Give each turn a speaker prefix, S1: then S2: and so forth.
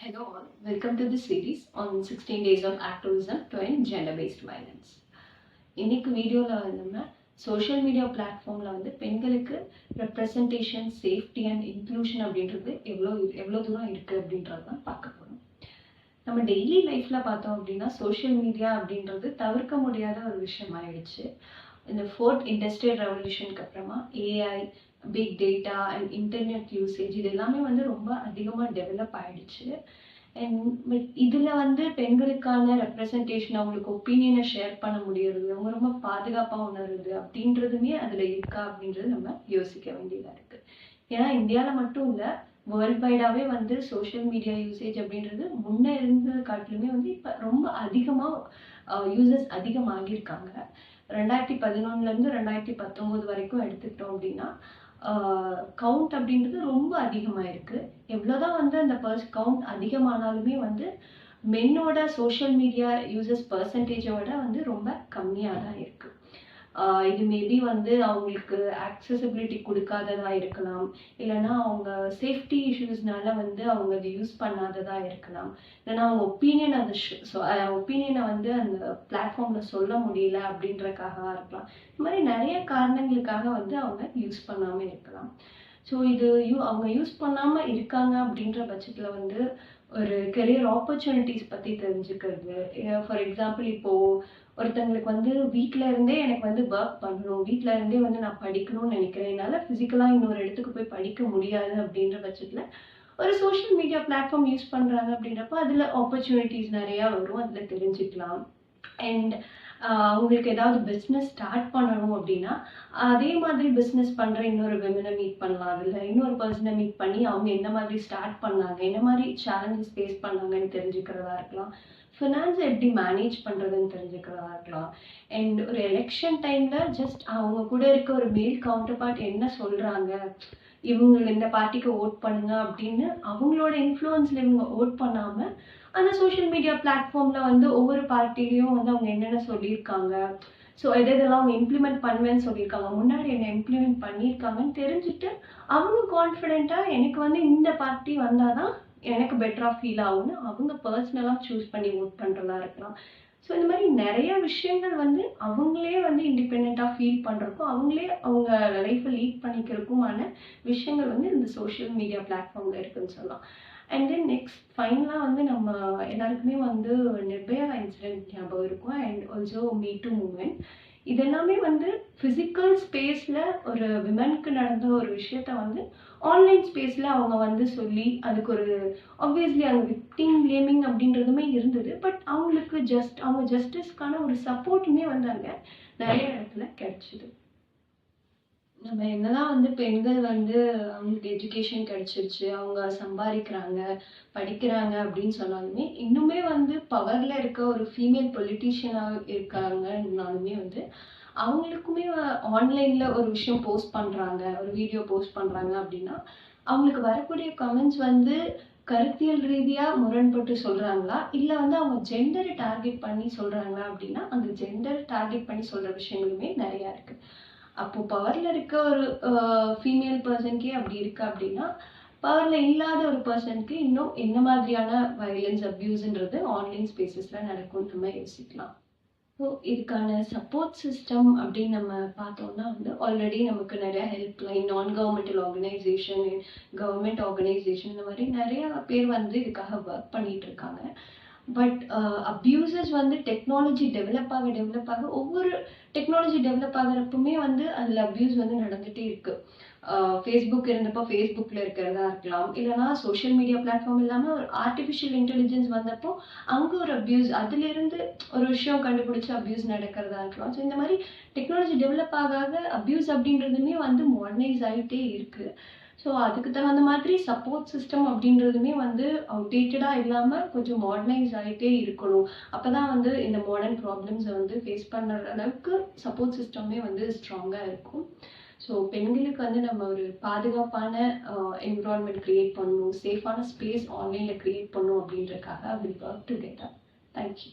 S1: Hello all, welcome to the series on 16 days of activism to end gender-based violence. இன்னைக்கு வீடியோவில் நம்ம social media பிளாட்ஃபார்மில் பெண்களுக்கு representation, safety and inclusion அப்படின்றது எவ்வளோ தூரம் இருக்குது அப்படின்றது தான் பார்க்க போகிறோம். நம்ம டெய்லி லைஃப்பில் பார்த்தோம் அப்படின்னா சோஷியல் மீடியா அப்படின்றது தவிர்க்க முடியாத ஒரு விஷயம் ஆயிடுச்சு. இந்த 4th இண்டஸ்ட்ரியல் ரெவல்யூஷனுக்கு அப்புறமா AI, big data and internet usage இது எல்லாமே ரொம்ப அதிகமாக டெவலப் ஆயிடுச்சு. அண்ட் இதில் பெண்களுக்கான ரெப்ரசன்டேஷன், அவங்களுக்கு ஒப்பீனியனை ஷேர் பண்ண முடியறது, அவங்க ரொம்ப பாதுகாப்பாக உணருது அப்படின்றதுமே அதில் இருக்கா அப்படின்றது நம்ம யோசிக்க வேண்டியதாக இருக்குது. ஏன்னா இந்தியாவில் மட்டும் இல்லை, வேர்ல்ட் வைடாகவே சோஷியல் மீடியா யூசேஜ் அப்படின்றது முன்னே இருந்த காட்டிலுமே இப்போ ரொம்ப அதிகமாக யூசர்ஸ் அதிகமாகியிருக்காங்க. 2011 2019 வரைக்கும் எடுத்துக்கிட்டோம் அப்படின்னா கவுண்ட் அப்படின்றது ரொம்ப அதிகமாக இருக்குது. எவ்வளோதான் அந்த கவுண்ட் அதிகமானாலுமே மென்னோட சோஷியல் மீடியா யூசர்ஸ் பர்சன்டேஜோட ரொம்ப கம்மியாக தான் இருக்குது. இது மேபி அவங்களுக்கு ஆக்சசிபிலிட்டி கொடுக்காததா இருக்கலாம், இல்லைன்னா அவங்க சேஃப்டி இஷ்யூஸ்னால அவங்க அதை யூஸ் பண்ணாததா இருக்கலாம், இல்லைன்னா அவங்க ஒப்பீனியனை அந்த பிளாட்ஃபார்மில் சொல்ல முடியல அப்படின்றக்காக இருக்கலாம். இந்த மாதிரி நிறைய காரணங்களுக்காக அவங்க யூஸ் பண்ணாமல் இருக்கலாம். ஸோ இது அவங்க யூஸ் பண்ணாமல் இருக்காங்க அப்படின்ற பட்சத்தில் ஒரு கெரியர் ஆப்பர்ச்சுனிட்டிஸ் பற்றி தெரிஞ்சுக்கிறது. ஃபார் எக்ஸாம்பிள், இப்போது ஒருத்தங்களுக்கு வீட்டில் இருந்தே எனக்கு ஒர்க் பண்ணணும், வீட்டில் இருந்தே நான் படிக்கணும்னு நினைக்கிறேன், என்னால் ஃபிசிக்கலாக இன்னொரு இடத்துக்கு போய் படிக்க முடியாது அப்படின்ற பட்சத்தில் ஒரு சோஷியல் மீடியா பிளாட்ஃபார்ம் யூஸ் பண்ணுறாங்க அப்படின்றப்ப அதில் ஆப்பர்ச்சுனிட்டிஸ் நிறையா வரும், அதில் தெரிஞ்சுக்கலாம். அண்ட் அவங்களுக்கு ஏதாவது பிஸ்னஸ் ஸ்டார்ட் பண்ணணும் அப்படின்னா அதே மாதிரி பிஸ்னஸ் பண்ணுற இன்னொரு விமனை மீட் பண்ணலாம், அதில் இன்னொரு பர்சனை மீட் பண்ணி அவங்க என்ன மாதிரி ஸ்டார்ட் பண்ணாங்க, என்ன மாதிரி சேலஞ்சஸ் ஃபேஸ் பண்ணாங்கன்னு தெரிஞ்சுக்கிறதா இருக்கலாம், ஃபினான்ஸை எப்படி மேனேஜ் பண்ணுறதுன்னு தெரிஞ்சுக்கிறதா இருக்கலாம். அண்ட் ஒரு எலெக்ஷன் டைமில் ஜஸ்ட் அவங்க கூட இருக்க ஒரு மேல் கவுண்டர் பார்ட் என்ன சொல்கிறாங்க, இவங்க இந்த பார்ட்டிக்கு ஓட் பண்ணுங்க அப்படின்னு அவங்களோட இன்ஃப்ளூயன்ஸில் இவங்க ஓட் பண்ணாமல் அந்த சோஷியல் மீடியா பிளாட்ஃபார்மில் ஒவ்வொரு பார்ட்டிலையும் அவங்க என்னென்ன சொல்லியிருக்காங்க, ஸோ எதெல்லாம் அவங்க இம்ப்ளிமெண்ட் பண்ணுவேன்னு சொல்லியிருக்காங்க, முன்னாடி என்ன இம்ப்ளிமெண்ட் பண்ணியிருக்காங்கன்னு தெரிஞ்சுட்டு அவங்க கான்ஃபிடென்ட்டாக எனக்கு இந்த பார்ட்டி வந்தால் தான் எனக்கு பெட்டராக ஃபீல் ஆகும்னு அவங்க பர்சனலாக சூஸ் பண்ணி ஓட் பண்ணுறதா இருக்கலாம். ஸோ இந்த மாதிரி நிறைய விஷயங்கள் அவங்களே இண்டிபெண்ட்டாக ஃபீல் பண்ணுறப்போ அவங்களே அவங்க லைஃப்பை லீட் பண்ணிக்கிறதுக்குமான விஷயங்கள் இந்த சோஷியல் மீடியா பிளாட்ஃபார்மில் இருக்குதுன்னு சொல்லலாம். அண்ட் தென் நெக்ஸ்ட் ஃபைனலாக நம்ம எல்லாருக்குமே நிர்பயா இன்சிடென்ட் ஞாபகம் இருக்கும். And also me too moment இதெல்லாமே ஃபிசிக்கல் ஸ்பேஸில் ஒரு விமனுக்கு நடந்த ஒரு விஷயத்த ஆன்லைன் ஸ்பேஸில் அவங்க சொல்லி அதுக்கு ஒரு ஆப்வியஸ்லி அங்கே விக்டிம் பிளேமிங் அப்படின்றதுமே இருந்தது. பட் அவங்களுக்கு அவங்க ஜஸ்டிஸ்க்கான ஒரு சப்போர்ட்டுமே அங்கே நிறைய இடத்துல கிடைச்சிது. நம்ம என்னதான் பெண்கள் அவங்களுக்கு எஜுகேஷன் கிடைச்சிருச்சு, அவங்க சம்பாதிக்கிறாங்க, படிக்கிறாங்க அப்படின்னு சொன்னாலுமே இன்னுமே பவர்ல இருக்க ஒரு ஃபீமேல் பொலிட்டீஷியனாக இருக்காங்கன்னாலுமே அவங்களுக்குமே ஆன்லைன்ல ஒரு விஷயம் போஸ்ட் பண்றாங்க, ஒரு வீடியோ போஸ்ட் பண்றாங்க அப்படின்னா அவங்களுக்கு வரக்கூடிய கமெண்ட்ஸ் கருத்தியல் ரீதியா முரண்பட்டு சொல்றாங்களா, இல்ல அவங்க ஜெண்டரை டார்கெட் பண்ணி சொல்றாங்களா அப்படின்னா அந்த ஜெண்டர் டார்கெட் பண்ணி சொல்ற விஷயங்களுமே நிறைய இருக்கு. அப்போ பவர்ல இருக்க ஒரு ஃபீமேல் பர்சனுக்கே அப்படி இருக்கு அப்படின்னா பவர்ல இல்லாத ஒரு பர்சனுக்கு இன்னும் என்ன மாதிரியான வயலன்ஸ், அப்யூஸ்ன்றது ஆன்லைன் ஸ்பேசஸ்ல நடக்கும்னு நம்ம யோசிக்கலாம். ஸோ இதுக்கான சப்போர்ட் சிஸ்டம் அப்படின்னு நம்ம பார்த்தோம்னா ஆல்ரெடி நமக்கு நிறைய ஹெல்ப்லைன், நான் கவர்மெண்டல் ஆர்கனைசேஷன், கவர்மெண்ட் ஆர்கனைசேஷன் இந்த மாதிரி நிறைய பேர் இதுக்காக ஒர்க் பண்ணிட்டு இருக்காங்க. பட் அப்யூசர்ஸ் டெக்னாலஜி டெவலப் ஆக ஒவ்வொரு டெக்னாலஜி டெவலப் ஆகிறப்பவுமே அதில் அப்யூஸ் நடந்துகிட்டே இருக்கு. ஃபேஸ்புக் இருந்தப்போ ஃபேஸ்புக்கில் இருக்கிறதா இருக்கலாம், இல்லைனா சோஷியல் மீடியா பிளாட்ஃபார்ம் இல்லாமல் ஒரு ஆர்டிஃபிஷியல் இன்டெலிஜென்ஸ் வந்தப்போ அங்கே ஒரு அப்யூஸ், அதுலேருந்து ஒரு விஷயம் கண்டுபிடிச்சி அப்யூஸ் நடக்கிறதா இருக்கலாம். ஸோ இந்த மாதிரி டெக்னாலஜி டெவலப் ஆக அப்யூஸ் அப்படின்றதுமே மாடர்னைஸ் ஆகிட்டே இருக்குது. ஸோ அதுக்கு தகுந்த மாதிரி சப்போர்ட் சிஸ்டம் அப்படின்றதுமே அவுடேட்டடாக இல்லாமல் கொஞ்சம் மாடர்னைஸ் ஆகிட்டே இருக்கணும். அப்போ தான் இந்த மாடர்ன் ப்ராப்ளம்ஸை ஃபேஸ் பண்ணுற அளவுக்கு சப்போர்ட் சிஸ்டமே ஸ்ட்ராங்காக இருக்கும். ஸோ பெண்களுக்கு நம்ம ஒரு பாதுகாப்பான என்விரான்மெண்ட் க்ரியேட் பண்ணணும், சேஃபான ஸ்பேஸ் ஆன்லைனில் க்ரியேட் பண்ணணும் அப்படின்றக்காக வில் ஒர்க் டுகெதர். தேங்க்யூ.